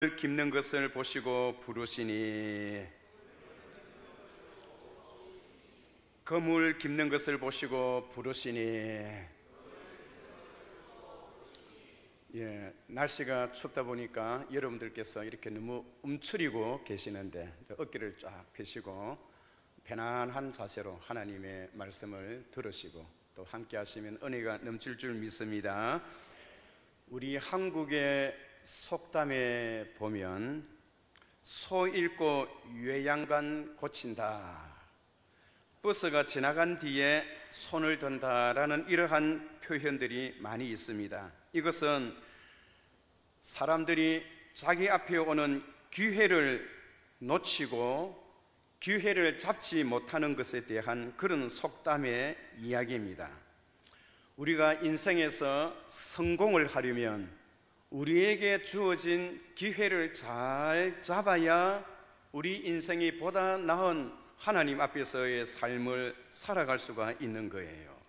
깁는 것을 보시고 부르시니, 거물 깁는 것을 보시고 부르시니. 날씨가 춥다 보니까 여러분들께서 이렇게 너무 움츠리고 계시는데 어깨를 쫙 펴시고 편안한 자세로 하나님의 말씀을 들으시고 또 함께 하시면 은혜가 넘칠 줄 믿습니다. 우리 한국의 속담에 보면 소 잃고 외양간 고친다, 버스가 지나간 뒤에 손을 든다라는 이러한 표현들이 많이 있습니다. 이것은 사람들이 자기 앞에 오는 기회를 놓치고 기회를 잡지 못하는 것에 대한 그런 속담의 이야기입니다. 우리가 인생에서 성공을 하려면 우리에게 주어진 기회를 잘 잡아야 우리 인생이 보다 나은 하나님 앞에서의 삶을 살아갈 수가 있는 거예요.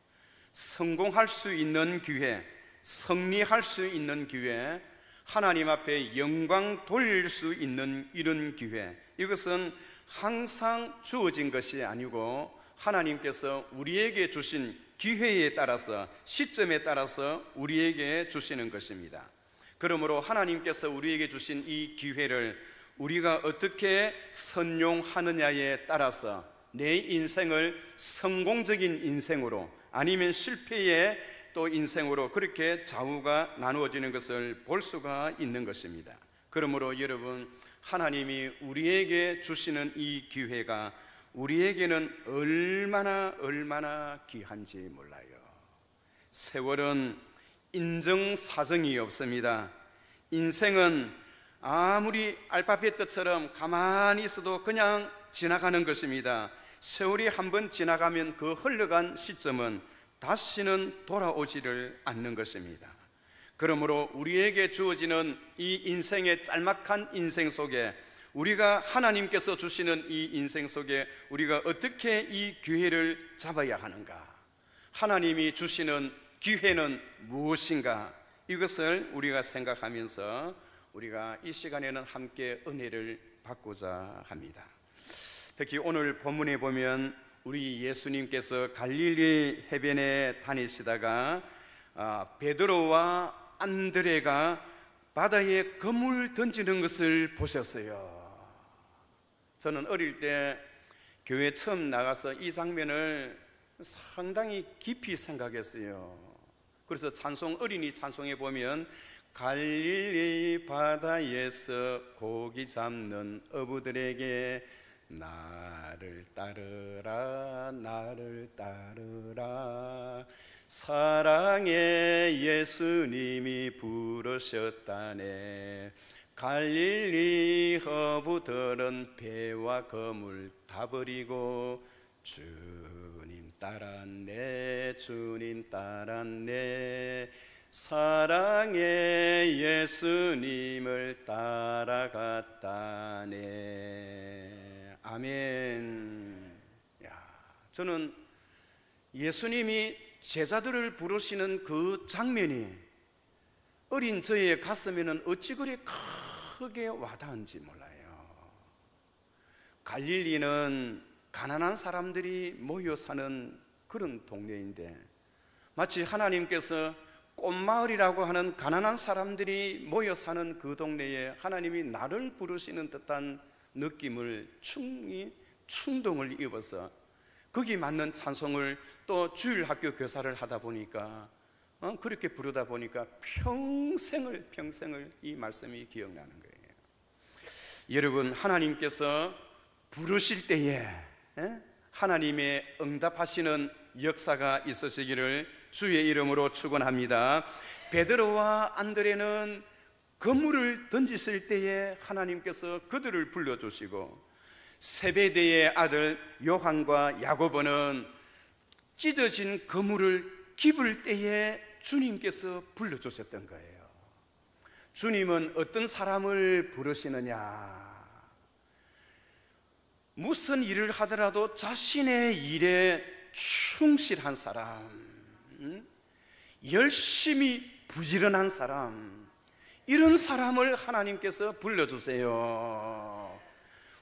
성공할 수 있는 기회, 승리할 수 있는 기회, 하나님 앞에 영광 돌릴 수 있는 이런 기회, 이것은 항상 주어진 것이 아니고 하나님께서 우리에게 주신 기회에 따라서, 시점에 따라서 우리에게 주시는 것입니다. 그러므로 하나님께서 우리에게 주신 이 기회를 우리가 어떻게 선용하느냐에 따라서 내 인생을 성공적인 인생으로 아니면 실패의 또 인생으로 그렇게 좌우가 나누어지는 것을 볼 수가 있는 것입니다. 그러므로 여러분, 하나님이 우리에게 주시는 이 기회가 우리에게는 얼마나 귀한지 몰라요. 세월은 인정사정이 없습니다. 인생은 아무리 알파베트처럼 가만히 있어도 그냥 지나가는 것입니다. 세월이 한번 지나가면 그 흘러간 시점은 다시는 돌아오지를 않는 것입니다. 그러므로 우리에게 주어지는 이 인생의 짤막한 인생 속에, 우리가 하나님께서 주시는 이 인생 속에 우리가 어떻게 이 기회를 잡아야 하는가, 하나님이 주시는 기회는 무엇인가, 이것을 우리가 생각하면서 우리가 이 시간에는 함께 은혜를 받고자 합니다. 특히 오늘 본문에 보면 우리 예수님께서 갈릴리 해변에 다니시다가 베드로와 안드레가 바다에 그물 던지는 것을 보셨어요. 저는 어릴 때 교회 처음 나가서 이 장면을 상당히 깊이 생각했어요. 그래서 찬송, 어린이 찬송에 보면 갈릴리 바다에서 고기 잡는 어부들에게 나를 따르라, 나를 따르라, 사랑의 예수님이 부르셨다네. 갈릴리 어부들은 배와 그물 다 버리고 주님 따랐네, 주님 따랐네, 사랑의 예수님을 따라갔다네. 아멘. 저는 예수님이 제자들을 부르시는 그 장면이 어린 저의 가슴에는 어찌 그리 크게 와닿은지 몰라요. 갈릴리는 가난한 사람들이 모여 사는 그런 동네인데, 마치 하나님께서 꽃마을이라고 하는 가난한 사람들이 모여 사는 그 동네에 하나님이 나를 부르시는 듯한 느낌을 충동을 입어서 거기 맞는 찬송을 또 주일학교 교사를 하다 보니까 그렇게 부르다 보니까 평생을 이 말씀이 기억나는 거예요. 여러분, 하나님께서 부르실 때에 하나님의 응답하시는 역사가 있으시기를 주의 이름으로 축원합니다. 베드로와 안드레는 그물을 던지실 때에 하나님께서 그들을 불러주시고, 세베대의 아들 요한과 야고보는 찢어진 그물을 깁을 때에 주님께서 불러주셨던 거예요. 주님은 어떤 사람을 부르시느냐, 무슨 일을 하더라도 자신의 일에 충실한 사람, 열심히 부지런한 사람, 이런 사람을 하나님께서 불러주세요.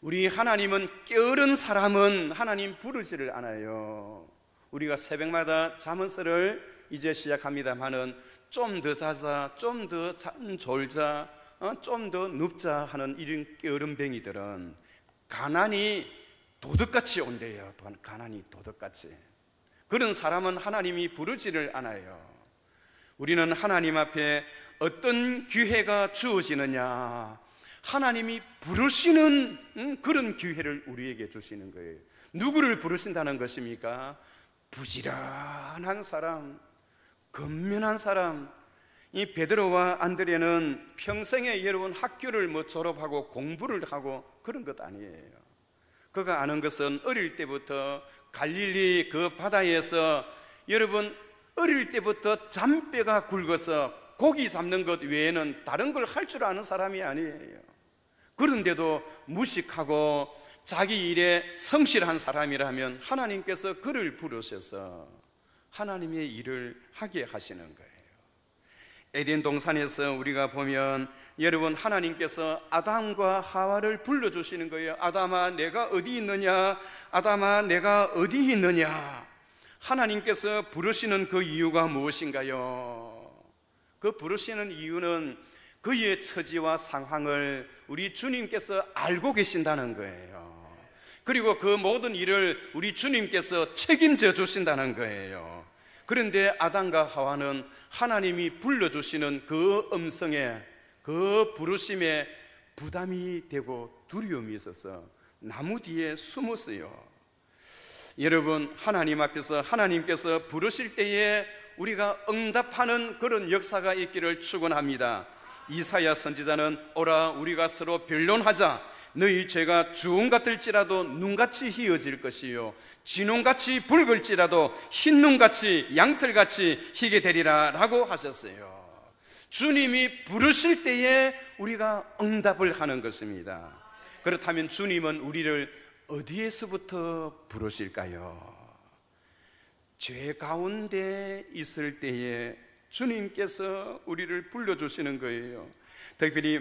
우리 하나님은 게으른 사람은 하나님 부르지를 않아요. 우리가 새벽마다 잠언서를 이제 시작합니다마는 좀 더 자자, 좀 더 잠 졸자, 좀 더 눕자 하는 이런 게으른 뱅이들은 가난이 도둑같이 온대요. 가난이 도둑같이. 그런 사람은 하나님이 부르지를 않아요. 우리는 하나님 앞에 어떤 기회가 주어지느냐, 하나님이 부르시는 그런 기회를 우리에게 주시는 거예요. 누구를 부르신다는 것입니까? 부지런한 사람, 건면한 사람. 이 베드로와 안드레는 평생에 여러분 학교를 졸업하고 공부를 하고 그런 것 아니에요. 그가 아는 것은 어릴 때부터 갈릴리 그 바다에서 여러분 어릴 때부터 잔뼈가 굵어서 고기 잡는 것 외에는 다른 걸 할 줄 아는 사람이 아니에요. 그런데도 무식하고 자기 일에 성실한 사람이라면 하나님께서 그를 부르셔서 하나님의 일을 하게 하시는 거예요. 에덴 동산에서 우리가 보면 여러분 하나님께서 아담과 하와를 불러주시는 거예요. 아담아 내가 어디 있느냐, 아담아 내가 어디 있느냐. 하나님께서 부르시는 그 이유가 무엇인가요? 그 부르시는 이유는 그의 처지와 상황을 우리 주님께서 알고 계신다는 거예요. 그리고 그 모든 일을 우리 주님께서 책임져 주신다는 거예요. 그런데 아담과 하와는 하나님이 불러주시는 그 음성에, 그 부르심에 부담이 되고 두려움이 있어서 나무 뒤에 숨었어요. 여러분 하나님 앞에서 하나님께서 부르실 때에 우리가 응답하는 그런 역사가 있기를 축원합니다. 이사야 선지자는 오라 우리가 서로 변론하자. 너희 죄가 주홍 같을지라도 눈같이 희어질 것이요 진홍같이 붉을지라도 흰눈같이 양털같이 희게 되리라 라고 하셨어요. 주님이 부르실 때에 우리가 응답을 하는 것입니다. 그렇다면 주님은 우리를 어디에서부터 부르실까요? 죄 가운데 있을 때에 주님께서 우리를 불러주시는 거예요. 특별히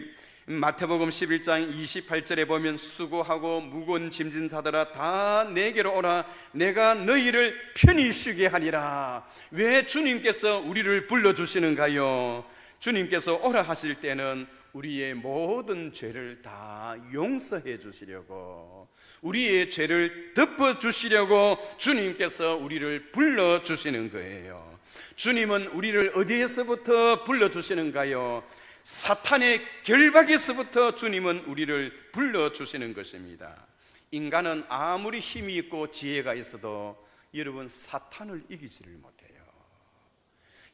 마태복음 11장 28절에 보면 수고하고 무거운 짐진 자들아 다 내게로 오라 내가 너희를 편히 쉬게 하리라. 왜 주님께서 우리를 불러주시는가요? 주님께서 오라 하실 때는 우리의 모든 죄를 다 용서해 주시려고, 우리의 죄를 덮어주시려고 주님께서 우리를 불러주시는 거예요. 주님은 우리를 어디에서부터 불러주시는가요? 사탄의 결박에서부터 주님은 우리를 불러주시는 것입니다. 인간은 아무리 힘이 있고 지혜가 있어도 여러분 사탄을 이기지를 못해요.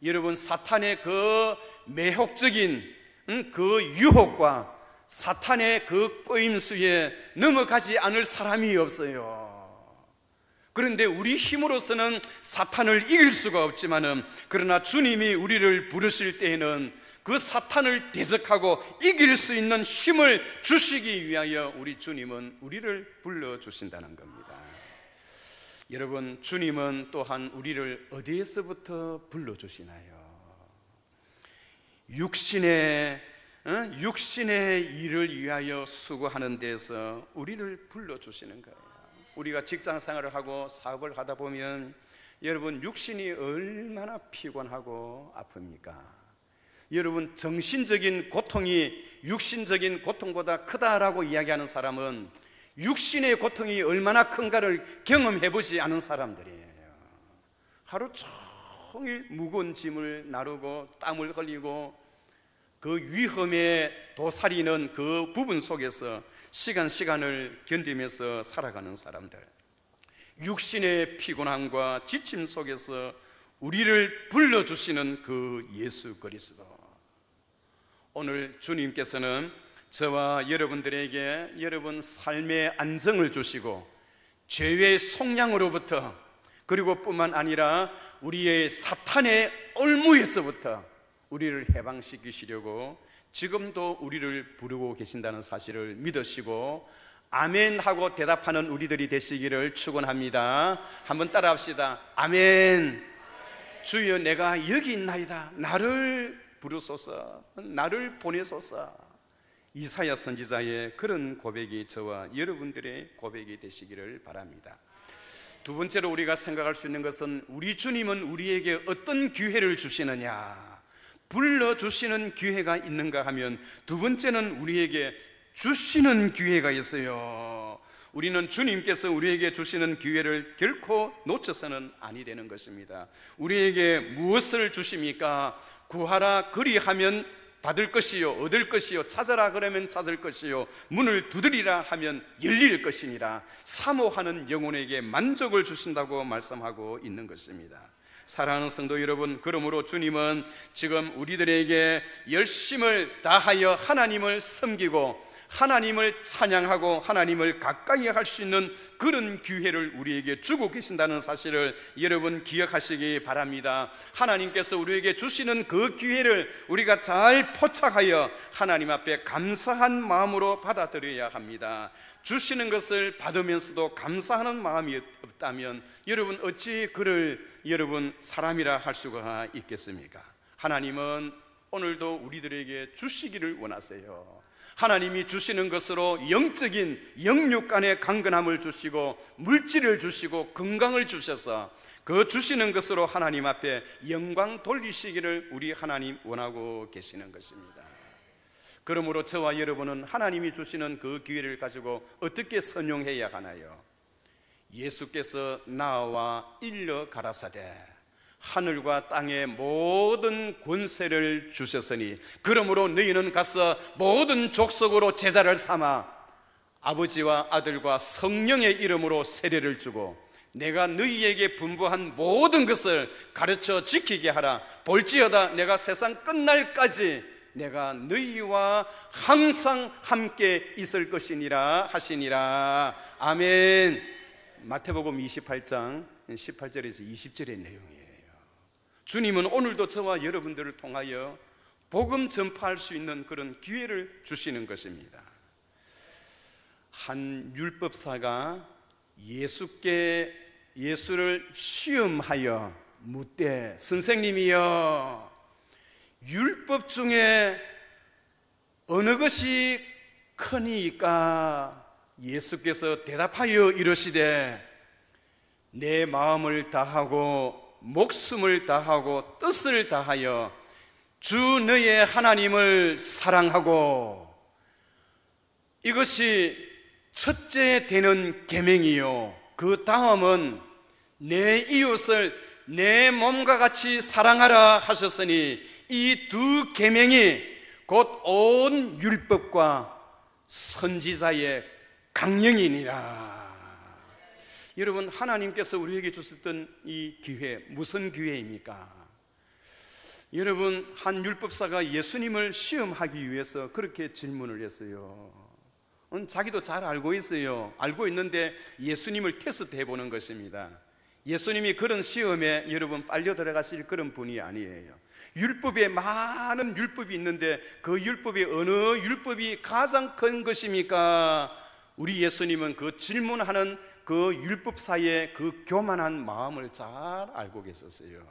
여러분 사탄의 그 매혹적인 그 유혹과 사탄의 그 꼬임수에 넘어가지 않을 사람이 없어요. 그런데 우리 힘으로서는 사탄을 이길 수가 없지만은 그러나 주님이 우리를 부르실 때에는 그 사탄을 대적하고 이길 수 있는 힘을 주시기 위하여 우리 주님은 우리를 불러주신다는 겁니다. 여러분 주님은 또한 우리를 어디에서부터 불러주시나요? 육신의 일을 위하여 수고하는 데서 우리를 불러주시는 거예요. 우리가 직장 생활을 하고 사업을 하다 보면 여러분 육신이 얼마나 피곤하고 아픕니까? 여러분 정신적인 고통이 육신적인 고통보다 크다라고 이야기하는 사람은 육신의 고통이 얼마나 큰가를 경험해보지 않은 사람들이에요. 하루 종일 무거운 짐을 나르고 땀을 흘리고 그 위험에 도사리는 그 부분 속에서 시간을 견디면서 살아가는 사람들, 육신의 피곤함과 지침 속에서 우리를 불러주시는 그 예수 그리스도. 오늘 주님께서는 저와 여러분들에게 여러분 삶의 안정을 주시고 죄의 속량으로부터, 그리고 뿐만 아니라 우리의 사탄의 올무에서부터 우리를 해방시키시려고 지금도 우리를 부르고 계신다는 사실을 믿으시고 아멘 하고 대답하는 우리들이 되시기를 축원합니다. 한번 따라합시다. 아멘. 주여 내가 여기 있나이다. 나를 부르소서, 나를 보내소서. 이사야 선지자의 그런 고백이 저와 여러분들의 고백이 되시기를 바랍니다. 두 번째로 우리가 생각할 수 있는 것은 우리 주님은 우리에게 어떤 기회를 주시느냐, 불러주시는 기회가 있는가 하면 두 번째는 우리에게 주시는 기회가 있어요. 우리는 주님께서 우리에게 주시는 기회를 결코 놓쳐서는 아니 되는 것입니다. 우리에게 무엇을 주십니까? 구하라 그리하면 받을 것이요, 얻을 것이요, 찾아라 그러면 찾을 것이요, 문을 두드리라 하면 열릴 것이니라. 사모하는 영혼에게 만족을 주신다고 말씀하고 있는 것입니다. 사랑하는 성도 여러분, 그러므로 주님은 지금 우리들에게 열심을 다하여 하나님을 섬기고 하나님을 찬양하고 하나님을 가까이 할 수 있는 그런 기회를 우리에게 주고 계신다는 사실을 여러분 기억하시기 바랍니다. 하나님께서 우리에게 주시는 그 기회를 우리가 잘 포착하여 하나님 앞에 감사한 마음으로 받아들여야 합니다. 주시는 것을 받으면서도 감사하는 마음이 없다면 여러분 어찌 그를 여러분 사람이라 할 수가 있겠습니까? 하나님은 오늘도 우리들에게 주시기를 원하세요. 하나님이 주시는 것으로 영적인 영육 간의 강건함을 주시고 물질을 주시고 건강을 주셔서 그 주시는 것으로 하나님 앞에 영광 돌리시기를 우리 하나님 원하고 계시는 것입니다. 그러므로 저와 여러분은 하나님이 주시는 그 기회를 가지고 어떻게 선용해야 하나요? 예수께서 나와 일러 가라사대 하늘과 땅의 모든 권세를 주셨으니 그러므로 너희는 가서 모든 족속으로 제자를 삼아 아버지와 아들과 성령의 이름으로 세례를 주고 내가 너희에게 분부한 모든 것을 가르쳐 지키게 하라. 볼지어다 내가 세상 끝날까지 내가 너희와 항상 함께 있을 것이니라 하시니라. 아멘. 마태복음 28장 18절에서 20절의 내용이에요. 주님은 오늘도 저와 여러분들을 통하여 복음 전파할 수 있는 그런 기회를 주시는 것입니다. 한 율법사가 예수를 시험하여 묻되 선생님이여 율법 중에 어느 것이 크니까? 예수께서 대답하여 이르시되 내 마음을 다하고 목숨을 다하고 뜻을 다하여 주 너의 하나님을 사랑하고 이것이 첫째 되는 계명이요 그 다음은 내 이웃을 내 몸과 같이 사랑하라 하셨으니 이 두 계명이 곧 온 율법과 선지자의 강령이니라. 여러분 하나님께서 우리에게 주셨던 이 기회 무슨 기회입니까? 여러분 한 율법사가 예수님을 시험하기 위해서 그렇게 질문을 했어요. 자기도 잘 알고 있어요. 알고 있는데 예수님을 테스트해 보는 것입니다. 예수님이 그런 시험에 여러분 빨려 들어가실 그런 분이 아니에요. 율법에 많은 율법이 있는데 그 율법이 어느 율법이 가장 큰 것입니까? 우리 예수님은 그 질문하는 그 율법사의 그 교만한 마음을 잘 알고 계셨어요.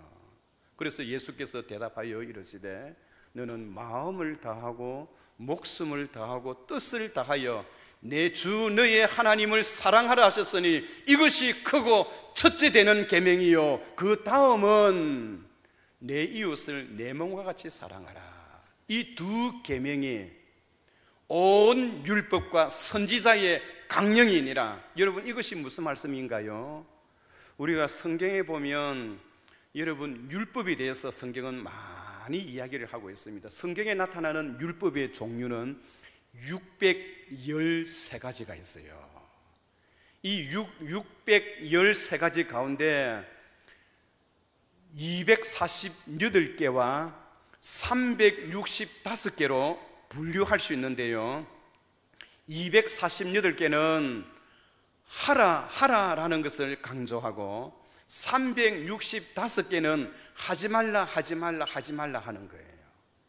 그래서 예수께서 대답하여 이르시되 너는 마음을 다하고 목숨을 다하고 뜻을 다하여 내 주 너의 하나님을 사랑하라 하셨으니 이것이 크고 첫째 되는 계명이요 그 다음은 내 이웃을 내 몸과 같이 사랑하라. 이 두 계명이 온 율법과 선지자의 강령이니라. 여러분 이것이 무슨 말씀인가요? 우리가 성경에 보면 여러분 율법에 대해서 성경은 많이 이야기를 하고 있습니다. 성경에 나타나는 율법의 종류는 613가지가 있어요. 이 613가지 가운데 248개와 365개로 분류할 수 있는데요 248개는 하라라는 것을 강조하고 365개는 하지 말라 하는 거예요.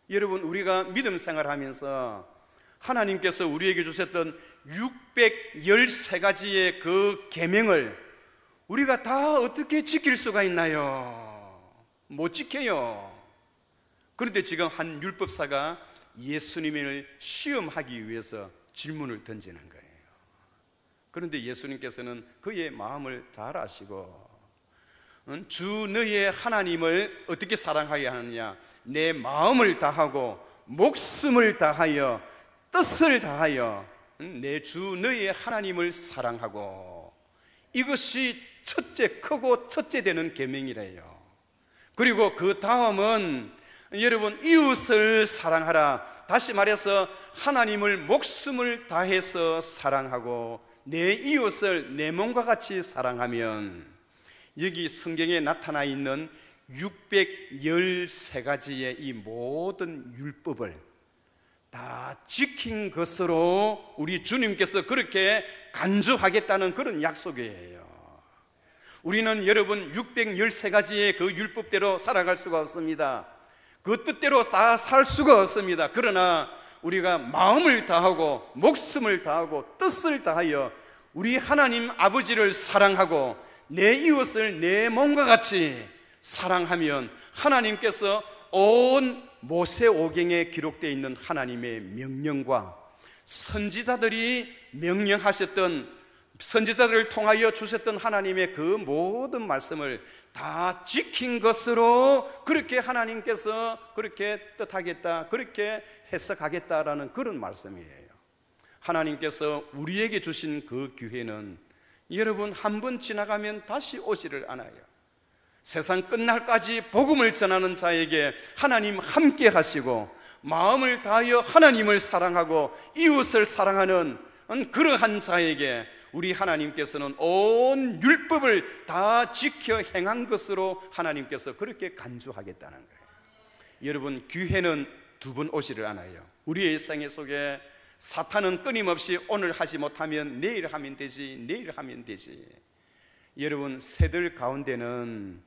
여러분 우리가 믿음 생활하면서 하나님께서 우리에게 주셨던 613가지의 그 계명을 우리가 다 어떻게 지킬 수가 있나요? 못 지켜요. 그런데 지금 한 율법사가 예수님을 시험하기 위해서 질문을 던지는 거예요. 그런데 예수님께서는 그의 마음을 잘 아시고, 주 너의 하나님을 어떻게 사랑하여야 하느냐? 내 마음을 다하고 목숨을 다하여 뜻을 다하여 내 주 너의 하나님을 사랑하고, 이것이 첫째, 크고 첫째 되는 계명이래요. 그리고 그 다음은 여러분 이웃을 사랑하라. 다시 말해서 하나님을 목숨을 다해서 사랑하고 내 이웃을 내 몸과 같이 사랑하면, 여기 성경에 나타나 있는 613가지의 이 모든 율법을 다 지킨 것으로 우리 주님께서 그렇게 간주하겠다는 그런 약속이에요. 우리는 여러분 613가지의 그 율법대로 살아갈 수가 없습니다. 그 뜻대로 다 살 수가 없습니다. 그러나 우리가 마음을 다하고 목숨을 다하고 뜻을 다하여 우리 하나님 아버지를 사랑하고 내 이웃을 내 몸과 같이 사랑하면, 하나님께서 온 모세오경에 기록되어 있는 하나님의 명령과 선지자들이 명령하셨던, 선지자들을 통하여 주셨던 하나님의 그 모든 말씀을 다 지킨 것으로 그렇게 하나님께서 그렇게 뜻하겠다, 그렇게 해석하겠다라는 그런 말씀이에요. 하나님께서 우리에게 주신 그 기회는 여러분 한 번 지나가면 다시 오지를 않아요. 세상 끝날까지 복음을 전하는 자에게 하나님 함께 하시고, 마음을 다하여 하나님을 사랑하고 이웃을 사랑하는 그러한 자에게 우리 하나님께서는 온 율법을 다 지켜 행한 것으로 하나님께서 그렇게 간주하겠다는 거예요. 여러분, 기회는 두 번 오지를 않아요. 우리의 일상 속에 사탄은 끊임없이 오늘 하지 못하면 내일 하면 되지, 내일 하면 되지. 여러분, 새들 가운데는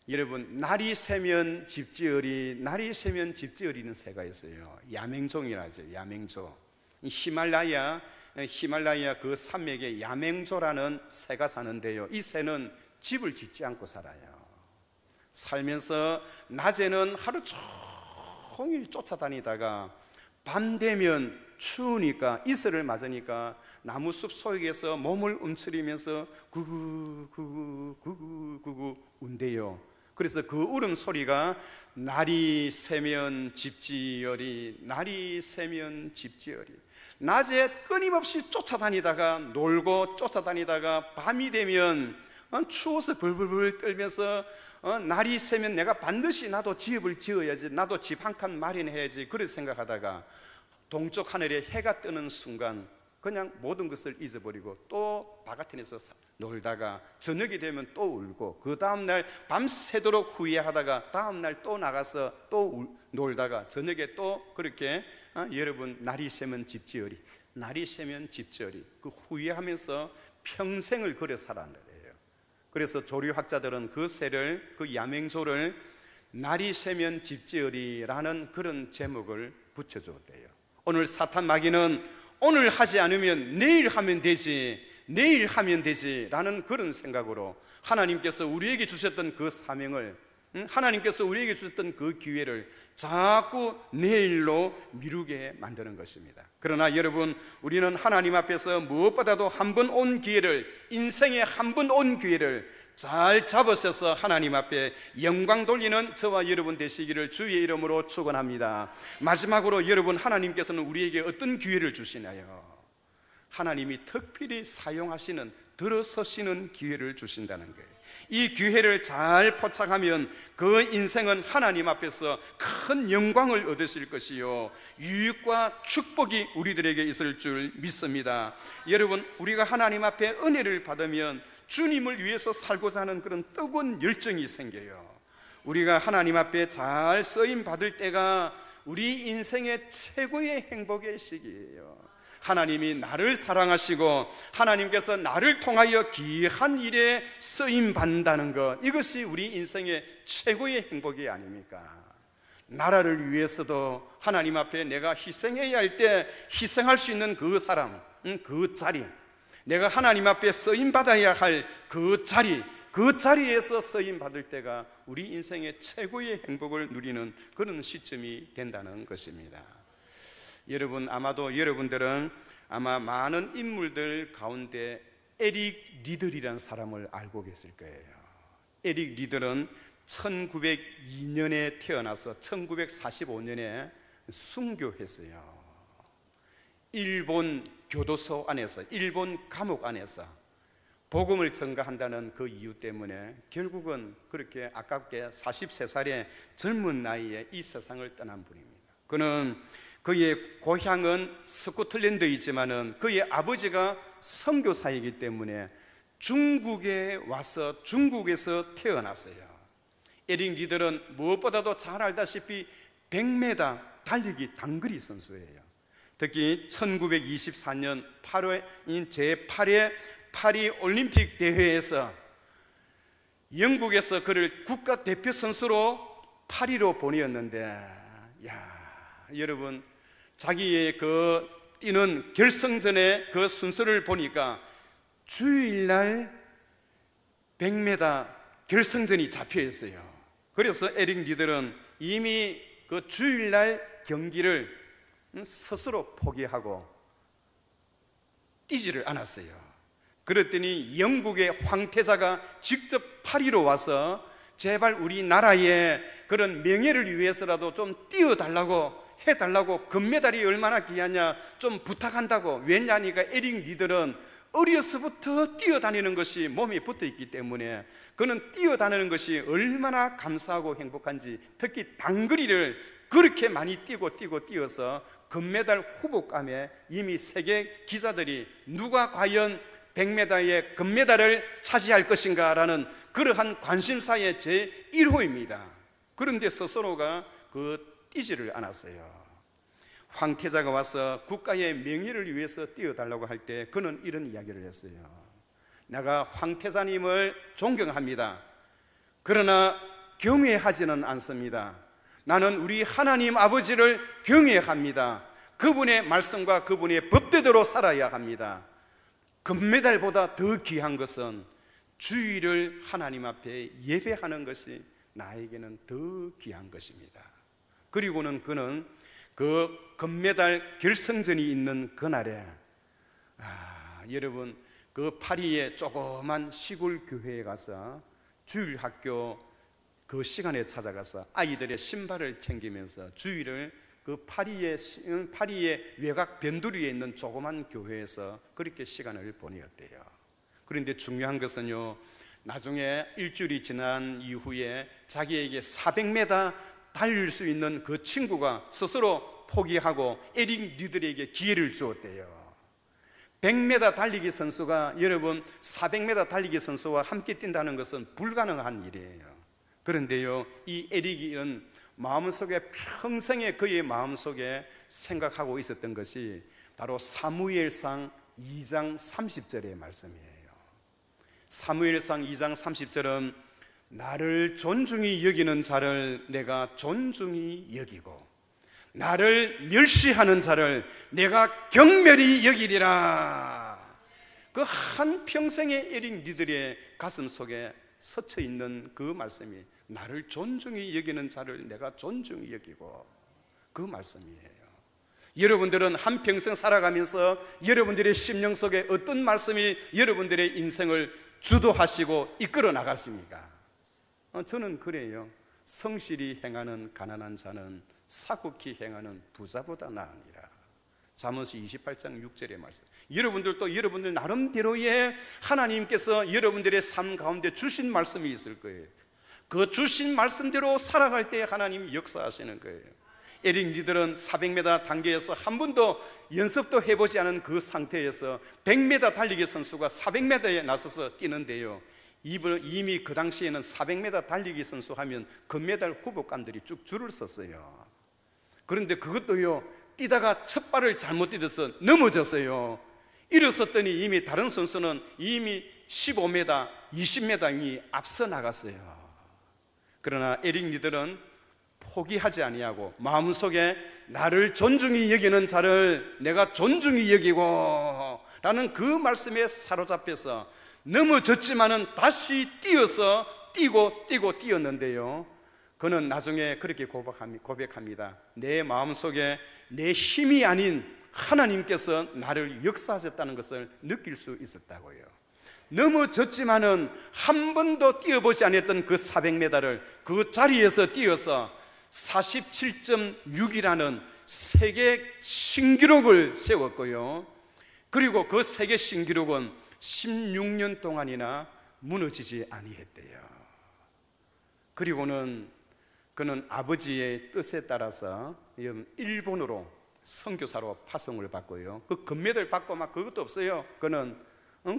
여러분 날이 새면 집지어리, 날이 새면 집지어리는 새가 있어요. 야맹종이라죠. 야맹조. 히말라야 그 산맥에 야맹조라는 새가 사는데요, 이 새는 집을 짓지 않고 살아요. 살면서 낮에는 하루 종일 쫓아다니다가 밤 되면 추우니까, 이슬을 맞으니까 나무숲 속에서 몸을 움츠리면서 구구 운대요. 그래서 그 울음소리가 날이 새면 집지어리, 날이 새면 집지어리. 낮에 끊임없이 쫓아다니다가 놀고 쫓아다니다가 밤이 되면 추워서 벌벌벌 떨면서 날이 새면 내가 반드시 나도 집을 지어야지, 나도 집 한 칸 마련해야지, 그렇게 생각하다가 동쪽 하늘에 해가 뜨는 순간 그냥 모든 것을 잊어버리고 또 바깥에서 놀다가 저녁이 되면 또 울고, 그 다음날 밤새도록 후회하다가 다음날 또 나가서 또 놀다가 저녁에 또 그렇게 여러분 날이 새면 집지어리, 날이 새면 집지어리, 그 후회하면서 평생을 그려 살았는데요. 그래서 조류학자들은 그 새를, 그 야맹조를 날이 새면 집지어리라는 그런 제목을 붙여주었대요. 오늘 사탄 마귀는 오늘 하지 않으면 내일 하면 되지, 내일 하면 되지 라는 그런 생각으로 하나님께서 우리에게 주셨던 그 사명을, 하나님께서 우리에게 주셨던 그 기회를 자꾸 내일로 미루게 만드는 것입니다. 그러나 여러분, 우리는 하나님 앞에서 무엇보다도 한 번 온 기회를, 인생에 한 번 온 기회를 잘 잡으셔서 하나님 앞에 영광 돌리는 저와 여러분 되시기를 주의 이름으로 축원합니다. 마지막으로 여러분, 하나님께서는 우리에게 어떤 기회를 주시나요? 하나님이 특별히 사용하시는, 들어서시는 기회를 주신다는 거예요. 이 기회를 잘 포착하면 그 인생은 하나님 앞에서 큰 영광을 얻으실 것이요, 유익과 축복이 우리들에게 있을 줄 믿습니다. 여러분, 우리가 하나님 앞에 은혜를 받으면 주님을 위해서 살고자 하는 그런 뜨거운 열정이 생겨요. 우리가 하나님 앞에 잘 쓰임 받을 때가 우리 인생의 최고의 행복의 시기예요. 하나님이 나를 사랑하시고 하나님께서 나를 통하여 귀한 일에 쓰임 받는다는 것, 이것이 우리 인생의 최고의 행복이 아닙니까? 나라를 위해서도 하나님 앞에 내가 희생해야 할 때 희생할 수 있는 그 사람, 그 자리, 내가 하나님 앞에 쓰임 받아야 할 그 자리, 그 자리에서 쓰임 받을 때가 우리 인생의 최고의 행복을 누리는 그런 시점이 된다는 것입니다. 여러분, 아마도 여러분들은 아마 많은 인물들 가운데 에릭 리들이라는 사람을 알고 계실 거예요. 에릭 리들은 1902년에 태어나서 1945년에 순교했어요. 일본 교도소 안에서, 일본 감옥 안에서 복음을 전가한다는 그 이유 때문에 결국은 그렇게 아깝게 43살의 젊은 나이에 이 세상을 떠난 분입니다. 그는 그의 고향은 스코틀랜드이지만은 그의 아버지가 선교사이기 때문에 중국에 와서 중국에서 태어났어요. 에릭 리들은 무엇보다도 잘 알다시피 100m 달리기 단거리 선수예요. 특히 1924년 8월 제8회 파리 올림픽 대회에서 영국에서 그를 국가대표 선수로 파리로 보내었는데, 야, 여러분, 자기의 그 뛰는 결승전의 그 순서를 보니까 주일날 100m 결승전이 잡혀 있어요. 그래서 에릭 리들은 이미 그 주일날 경기를 스스로 포기하고 뛰지를 않았어요. 그랬더니 영국의 황태자가 직접 파리로 와서 제발 우리나라의 그런 명예를 위해서라도 좀 뛰어달라고 해달라고, 금메달이 얼마나 귀하냐 좀 부탁한다고. 왜냐하니까 에릭 리들은 어려서부터 뛰어다니는 것이 몸에 붙어있기 때문에 그는 뛰어다니는 것이 얼마나 감사하고 행복한지, 특히 단거리를 그렇게 많이 뛰어서 금메달 후보감에 이미 세계 기자들이 누가 과연 100m의 금메달을 차지할 것인가 라는 그러한 관심사의 제1호입니다. 그런데 스스로가 뛰지를 않았어요. 황태자가 와서 국가의 명예를 위해서 뛰어달라고 할 때 그는 이런 이야기를 했어요. 내가 황태자님을 존경합니다. 그러나 경외하지는 않습니다. 나는 우리 하나님 아버지를 경외합니다. 그분의 말씀과 그분의 법대로 살아야 합니다. 금메달보다 더 귀한 것은 주일을 하나님 앞에 예배하는 것이 나에게는 더 귀한 것입니다. 그리고는 그는 그 금메달 결승전이 있는 그날에 여러분, 그 파리의 조그만 시골 교회에 가서 주일 학교 그 시간에 찾아가서 아이들의 신발을 챙기면서 주일을 그 파리의 외곽 변두리에 있는 조그만 교회에서 그렇게 시간을 보내었대요. 그런데 중요한 것은요, 나중에 일주일이 지난 이후에 자기에게 400m 달릴 수 있는 그 친구가 스스로 포기하고 에릭 리들에게 기회를 주었대요. 100m 달리기 선수가, 여러분, 400m 달리기 선수와 함께 뛴다는 것은 불가능한 일이에요. 그런데요, 이 에릭은 마음속에 평생에 그의 마음속에 생각하고 있었던 것이 바로 사무엘상 2장 30절의 말씀이에요. 사무엘상 2장 30절은 나를 존중히 여기는 자를 내가 존중히 여기고 나를 멸시하는 자를 내가 경멸히 여기리라. 그 한평생의 에릭 리들의 가슴 속에 스쳐 있는 그 말씀이, 나를 존중히 여기는 자를 내가 존중히 여기고, 그 말씀이에요. 여러분들은 한평생 살아가면서 여러분들의 심령 속에 어떤 말씀이 여러분들의 인생을 주도하시고 이끌어 나갔습니까? 저는 그래요. 성실히 행하는 가난한 자는 사국히 행하는 부자보다 나으니라. 잠언시 28장 6절의 말씀. 여러분들도 여러분들 나름대로의 하나님께서 여러분들의 삶 가운데 주신 말씀이 있을 거예요. 그 주신 말씀대로 살아갈 때 하나님 역사하시는 거예요. 에릭 리들은 400m 단계에서 한 번도 연습도 해보지 않은 그 상태에서 100m 달리기 선수가 400m에 나서서 뛰는데요, 이미 그 당시에는 400m 달리기 선수 하면 금메달 후보감들이 쭉 줄을 섰어요. 그런데 그것도요, 뛰다가 첫 발을 잘못 뛰어서 넘어졌어요. 일어섰더니 이미 다른 선수는 이미 15m, 20m이 앞서 나갔어요. 그러나 에릭 리들은 포기하지 아니하고 마음속에 나를 존중히 여기는 자를 내가 존중히 여기고 라는 그 말씀에 사로잡혀서 넘어졌지만은 다시 뛰어서 뛰고 뛰었는데요, 그는 나중에 그렇게 고백합니다. 내 마음속에 내 힘이 아닌 하나님께서 나를 역사하셨다는 것을 느낄 수 있었다고요. 넘어졌지만은 한 번도 뛰어보지 않았던 그 400m를 그 자리에서 뛰어서 47.6이라는 세계 신기록을 세웠고요, 그리고 그 세계 신기록은 16년 동안이나 무너지지 아니했대요. 그리고는 그는 아버지의 뜻에 따라서 일본으로 선교사로 파송을 받고요, 그 금메달 받고 막 그것도 없어요. 그는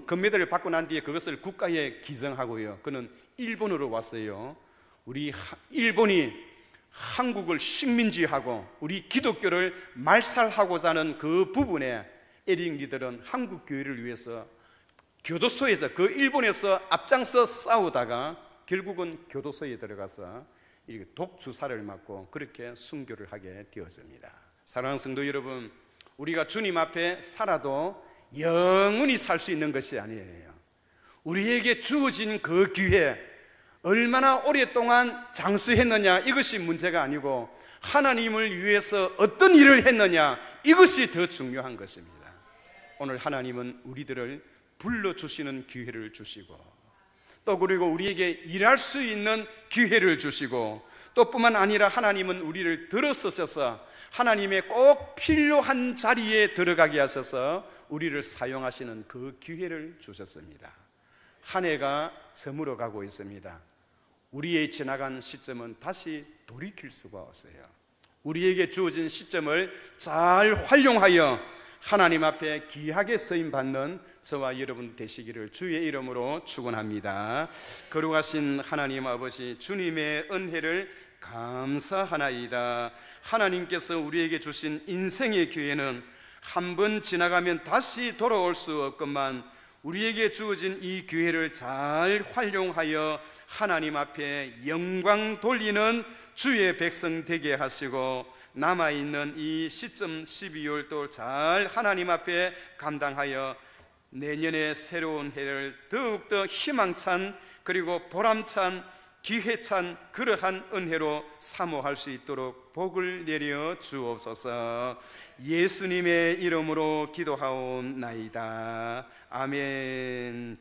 금메달을 받고 난 뒤에 그것을 국가에 기증하고요, 그는 일본으로 왔어요. 우리 일본이 한국을 식민지하고 우리 기독교를 말살하고자 하는 그 부분에 에릭 리들은 한국 교회를 위해서 교도소에서, 그 일본에서 앞장서 싸우다가 결국은 교도소에 들어가서 이렇게 독주사를 맞고 그렇게 순교를 하게 되었습니다. 사랑하는 성도 여러분, 우리가 주님 앞에 살아도 영원히 살 수 있는 것이 아니에요. 우리에게 주어진 그 기회, 얼마나 오랫동안 장수했느냐, 이것이 문제가 아니고 하나님을 위해서 어떤 일을 했느냐, 이것이 더 중요한 것입니다. 오늘 하나님은 우리들을 불러주시는 기회를 주시고, 또 그리고 우리에게 일할 수 있는 기회를 주시고, 또 뿐만 아니라 하나님은 우리를 들어서셔서 하나님의 꼭 필요한 자리에 들어가게 하셔서 우리를 사용하시는 그 기회를 주셨습니다. 한 해가 저물어 가고 있습니다. 우리의 지나간 시점은 다시 돌이킬 수가 없어요. 우리에게 주어진 시점을 잘 활용하여 하나님 앞에 귀하게 쓰임받는 저와 여러분 되시기를 주의 이름으로 축원합니다. 거룩하신 하나님 아버지, 주님의 은혜를 감사하나이다. 하나님께서 우리에게 주신 인생의 기회는 한 번 지나가면 다시 돌아올 수 없건만, 우리에게 주어진 이 기회를 잘 활용하여 하나님 앞에 영광 돌리는 주의 백성 되게 하시고, 남아있는 이 시점 12월도 잘 하나님 앞에 감당하여 내년에 새로운 해를 더욱더 희망찬, 그리고 보람찬, 기회찬 그러한 은혜로 사모할 수 있도록 복을 내려 주옵소서. 예수님의 이름으로 기도하옵나이다. 아멘.